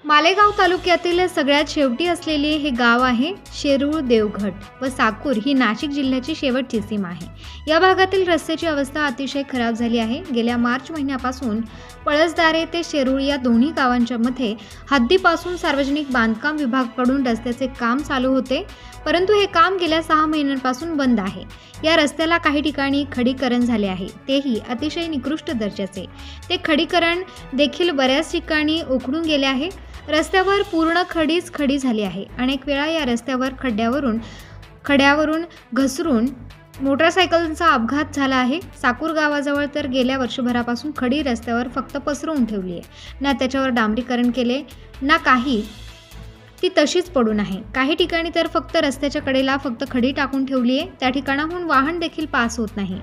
मालेगाव तालुक्यातील सगळ्यात शेवटी असलेले हे गाव आहे शेरूळ देवघट व साकूर ही नाशिक जिल्ह्याची शेवटची सीमा आहे। या भागातील रस्त्याची अवस्था अतिशय खराब झाली आहे। गेल्या मार्च महिन्यापासून पळसदारे ते शेरूळ या दोन्ही गावांच्या मध्ये हद्दीपासून सार्वजनिक बांधकाम विभागाकडून रस्त्याचे काम चालू होते, परंतु हे काम गेल्या 6 महिन्यांपासून बंद आहे। या रस्त्याला काही ठिकाणी खडीकरण झाले आहे, तेही अतिशय निकृष्ट दर्जाचे। ते खडीकरण देखील बऱ्याच ठिकाणी उखडून गेले आहे। रस्त्यावर पूर्ण खडीच खडी झाली आहे। अनेक वेळा या रस्त्यावर खड्यावरून घसरून मोटरसायकलचा अपघात झाला आहे। साकूर गावाजवळ तर गेल्या वर्षभरापासून खडी रस्त्यावर फक्त पसरवून ठेवली आहे, ना त्याच्यावर डांबरीकरण केले ना काही, ती तशीच पडून आहे। काही ठिकाणी तर फक्त रस्त्याच्या कडेला फक्त खडी टाकून ठेवली आहे, त्या ठिकाणाहून वाहन देखील पास होत नाही।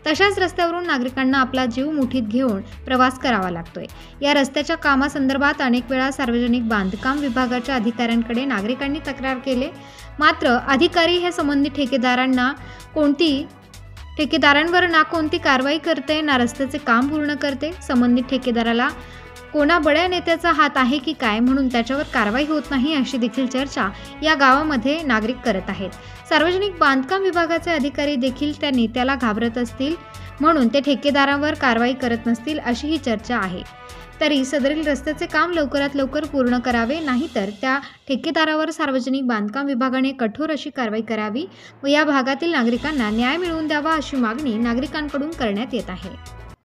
तशाच रस्त्यावरून नागरिकांना आपला जीव मुठीत घेऊन प्रवास करावा लागतोय। या रस्त्याच्या कामासंदर्भात अनेक वेळा सार्वजनिक बांधकाम विभागाच्या अधिकाऱ्यांकडे नागरिकांनी तक्रार केली, मात्र अधिकारी हे संबंधित ठेकेदारांवर ना कोणती कारवाई करते ना रस्त्याचे काम पूर्ण करते। संबंधित ठेकेदाराला कोणा बड्या नेत्याचा हात आहे की काय म्हणून त्याच्यावर कारवाई होत नाही, अशी देखील चर्चा या गावामध्ये नागरिक करत आहेत। सार्वजनिक बांधकाम विभागाचे अधिकारी देखील त्या नेत्याला घाबरत असतील म्हणून ते ठेकेदारावर कारवाई करत नसतील, अशी ही चर्चा आहे। तरी सदरील रस्त्याचे काम लवकरात लवकर पूर्ण करावे, नाहीतर त्या ठेकेदारावर सार्वजनिक बांधकाम विभागाने कठोर अशी कारवाई करावी व या भागातील नागरिकांना न्याय मिळवून द्यावा, अशी मागणी नागरिकांकडून करण्यात येत आहे।